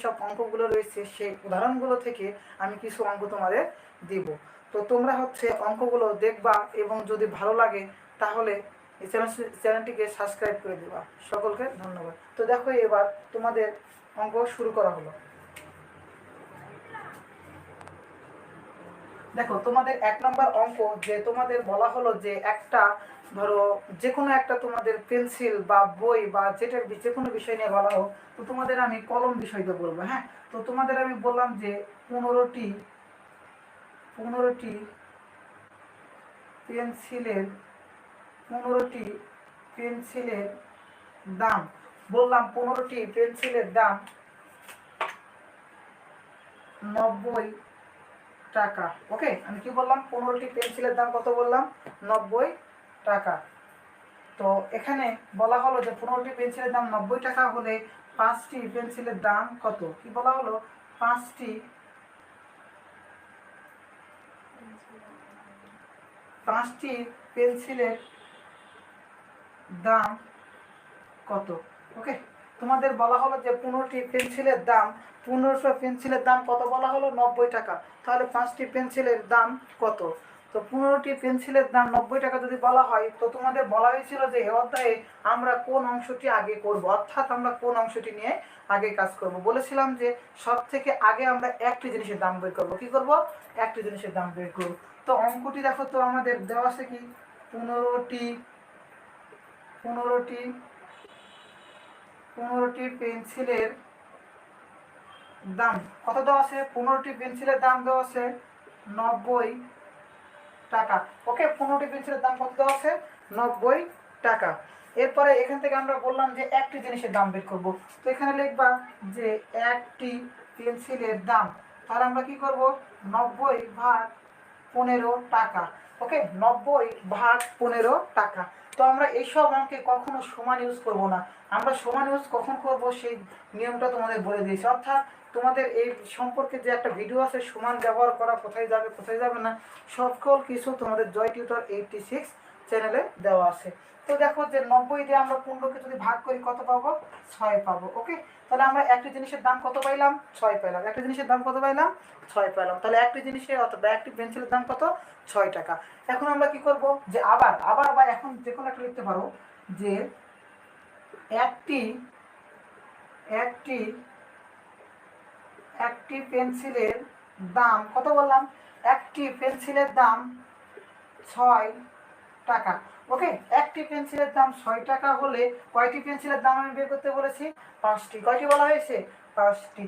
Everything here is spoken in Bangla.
যেসব অঙ্কগুলো রয়েছে সেই উদাহরণগুলো থেকে আমি কিছু অঙ্ক তোমাদের দিব। তো তোমরা অঙ্কগুলো দেখবা এবং যদি ভালো লাগে তাহলে এই চ্যানেলটিকে সাবস্ক্রাইব করে দেবা। সকলকে ধন্যবাদ। তো দেখো এবার তোমাদের অঙ্ক শুরু করা হলো। দেখো তোমাদের 1 নম্বর অঙ্ক যে তোমাদের বলা হলো যে একটা ধরো যে কোনো একটা তোমাদের পেন্সিল বা বই বা যে কোনো বিষয় নিয়ে বলা হোক, তো তোমাদের আমি কলম বিষয়টা বলবো। হ্যাঁ, তো তোমাদের আমি বললাম যে 15টি পেন্সিলের 15টি পেন্সিলের দাম, বললাম 15টি পেন্সিলের দাম 90 টাকা। ওকে, আমি কি বললাম? 15টি পেন্সিলের দাম কত বললাম? 90 টাকা। তো এখানে বলা হলো যে 15টি পেন্সিলের দাম 90 টাকা হলে 5টি পেন্সিলের দাম কত? কি বলা হলো? 5টি পেন্সিলের দাম কত? ওকে, তোমাদের বলা হলো যে 15টি পেন্সিলের দাম 1500 দাম কত বলা হলো? 90 টাকা। তাহলে 5টি পেন্সিলের দাম কত? তো 15টি পেন্সিলের দাম 90 টাকা যদি বলা হয়, তো তোমাদের বলা হয়েছিল যে এই অধ্যায়ে আমরা কোন অংশটি আগে করব, অর্থাৎ আমরা কোন অংশটি নিয়ে আগে কাজ করব। বলেছিলাম যে সব থেকে আগে আমরা একটি জিনিসের দাম বের করব। কি করব? একটি জিনিসের দাম বের করব। তো অঙ্কটি দেখো তো আমাদের দেওয়া আছে কি? 15টি পেন্সিলের দাম কত দেওয়া আছে? 15টি পেন্সিলের দাম দেওয়া আছে 90 টাকা। ওকে, 15টি পেন্সিলের দাম কত দেওয়া আছে? 90 টাকা। এরপরে এখান থেকে আমরা বললাম যে একটি জিনিসের দাম বের করব। তো এখানে লিখবা যে একটি পেন্সিলের দাম, তাহলে আমরা কি করব? 90 ভাগ 15 টাকা। ওকে, 90 ভাগ 15 টাকা। তো আমরা এইসব অঙ্কে কখনো সমান ইউজ করব না। আমরা সমান ইউজ কখন করব সেই নিয়মটা তোমাদের বলে দিয়েছি। অর্থাৎ তোমাদের এই সম্পর্কে যে একটা ভিডিও আছে সমান ব্যবহার করা, কোথায় যাবে কোথায় যাবে না, সকল কিছু তোমাদের জয় টিউটর 86 চ্যানেলে দেওয়া আছে। তো দেখো যে 90 দিয়ে আমরা 15কে যদি ভাগ করি কত পাবো? 6 পাবো। ওকে, তাহলে আমরা একটি জিনিসের দাম কত পাইলাম? 6 পাইলাম। একটা জিনিসের দাম কত পাইলাম? 6 পাইলাম। তাহলে একটি জিনিসের অথবা একটি পেন্সিলের দাম কত? 6 টাকা। এখন আমরা কি করব? যে আবার বা এখন যে কোনো একটা লিখতে পারো যে একটি একটি একটি পেন্সিলের দাম কত বললাম? একটি পেন্সিলের দাম 6 টাকা। ওকে, একটি পেন্সিলের দাম 6 টাকা হলে কয়টি পেন্সিলের দাম আমি বের করতে বলেছি? 5টি। কয়টি বলা হয়েছে? 5টি।